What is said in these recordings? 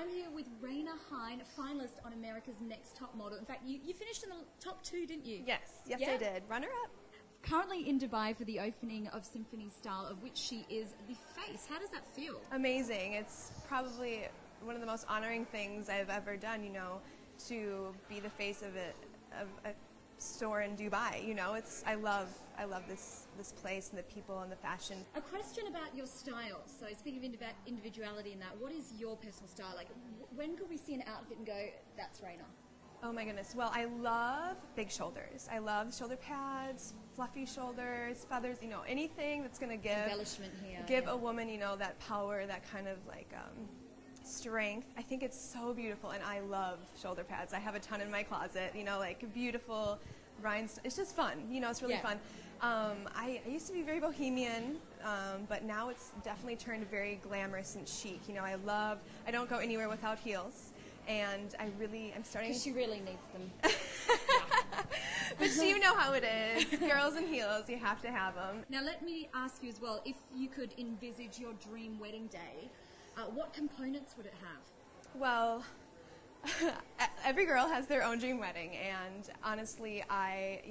I'm here with Reinar Hein, a finalist on America's Next Top Model. In fact, you finished in the top 2, didn't you? Yes, I did. Runner-up. Currently in Dubai for the opening of Symphony Style, of which she is the face. How does that feel? Amazing. It's probably one of the most honoring things I've ever done, to be the face of a store in Dubai. I love this place and the people and the fashion. A question about your style. So speaking of individuality in that, what is your personal style? Like, when could we see an outfit and go, that's Reinar? Oh my goodness. Well, I love big shoulders. I love shoulder pads, fluffy shoulders, feathers, anything that's going to give embellishment here. Give a woman, that power, that kind of strength. I think it's so beautiful, and I love shoulder pads. I have a ton in my closet, like beautiful rhinestones. It's just fun, it's really fun. I used to be very bohemian, but now it's definitely turned very glamorous and chic. I don't go anywhere without heels. And I'm starting... Because she really needs them. But you know how it is. Girls in heels, you have to have them. Now let me ask you as well, if you could envisage your dream wedding day, what components would it have? Well, every girl has their own dream wedding, and honestly, I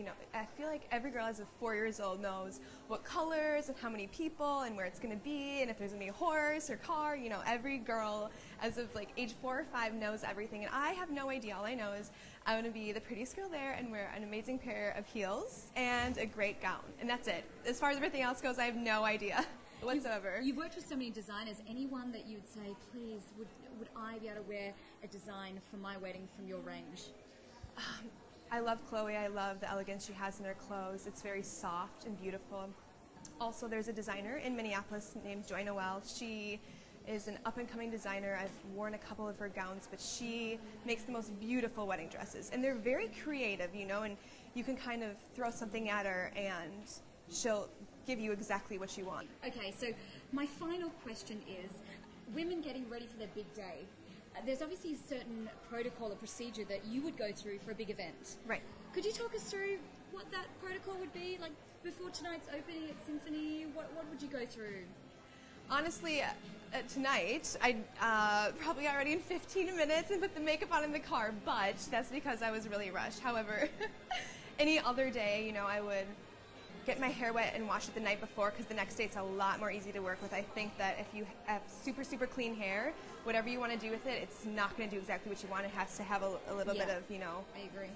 feel like every girl as of 4 years old knows what colors and how many people and where it's going to be, and if there's going to be a horse or car. Every girl as of age 4 or 5 knows everything, and I have no idea. All I know is I'm going to be the prettiest girl there and wear an amazing pair of heels and a great gown, and that's it. As far as everything else goes, I have no idea whatsoever. You've worked with so many designers. Anyone that you would say, please, would I be able to wear a design for my wedding from your range? I love Chloe. I love the elegance she has in her clothes. It's very soft and beautiful. Also, there's a designer in Minneapolis named Joy Noel. She is an up-and-coming designer. I've worn a couple of her gowns, but she makes the most beautiful wedding dresses. And they're very creative, and you can kind of throw something at her and she'll give you exactly what you want. Okay, so my final question is, women getting ready for their big day, there's obviously a certain protocol or procedure that you would go through for a big event. Right. Could you talk us through what that protocol would be? Like, before tonight's opening at Symphony, what would you go through? Honestly, tonight, I probably got ready in 15 minutes and put the makeup on in the car, but that's because I was really rushed. However, any other day, I would get my hair wet and wash it the night before, because the next day it's a lot more easy to work with. I think that if you have super, super clean hair, whatever you want to do with it, it's not going to do exactly what you want. It has to have a little bit of, I agree.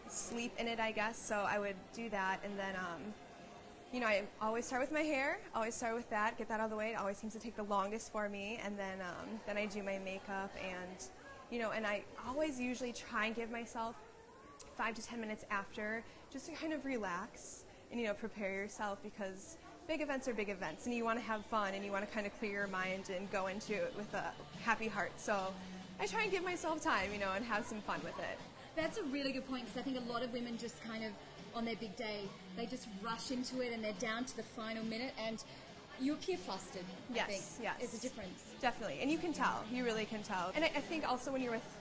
sleep in it, I guess. So I would do that, and then, I always start with my hair, always start with that, get that out of the way. It always seems to take the longest for me, and then I do my makeup, and, and I always usually try and give myself 5 to 10 minutes after just to kind of relax and, prepare yourself, because big events are big events, and you want to have fun, and you want to kind of clear your mind and go into it with a happy heart. So I try and give myself time, and have some fun with it. That's a really good point, because I think a lot of women just kind of, on their big day, they just rush into it and they're down to the final minute, and you appear flustered. Yes, I think. yes. It's a difference. Definitely, and you can tell. You really can tell. And I think also when you're with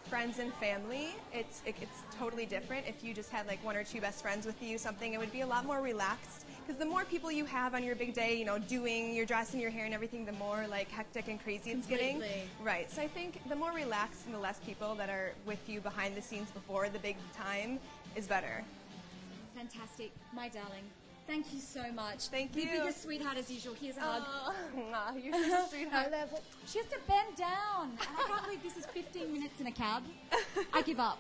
friends and family, it's totally different. If you just had 1 or 2 best friends with you, it would be a lot more relaxed, because the more people you have on your big day, doing your dress and your hair and everything, the more hectic and crazy it's getting. Right. So I think the more relaxed and the less people that are with you behind the scenes before the big time is better. Fantastic. My darling, thank you so much. Thank you. The biggest sweetheart as usual. Here's a hug. You're such a sweetheart. She has to bend down. And I can't believe this is 15 minutes in a cab. I give up.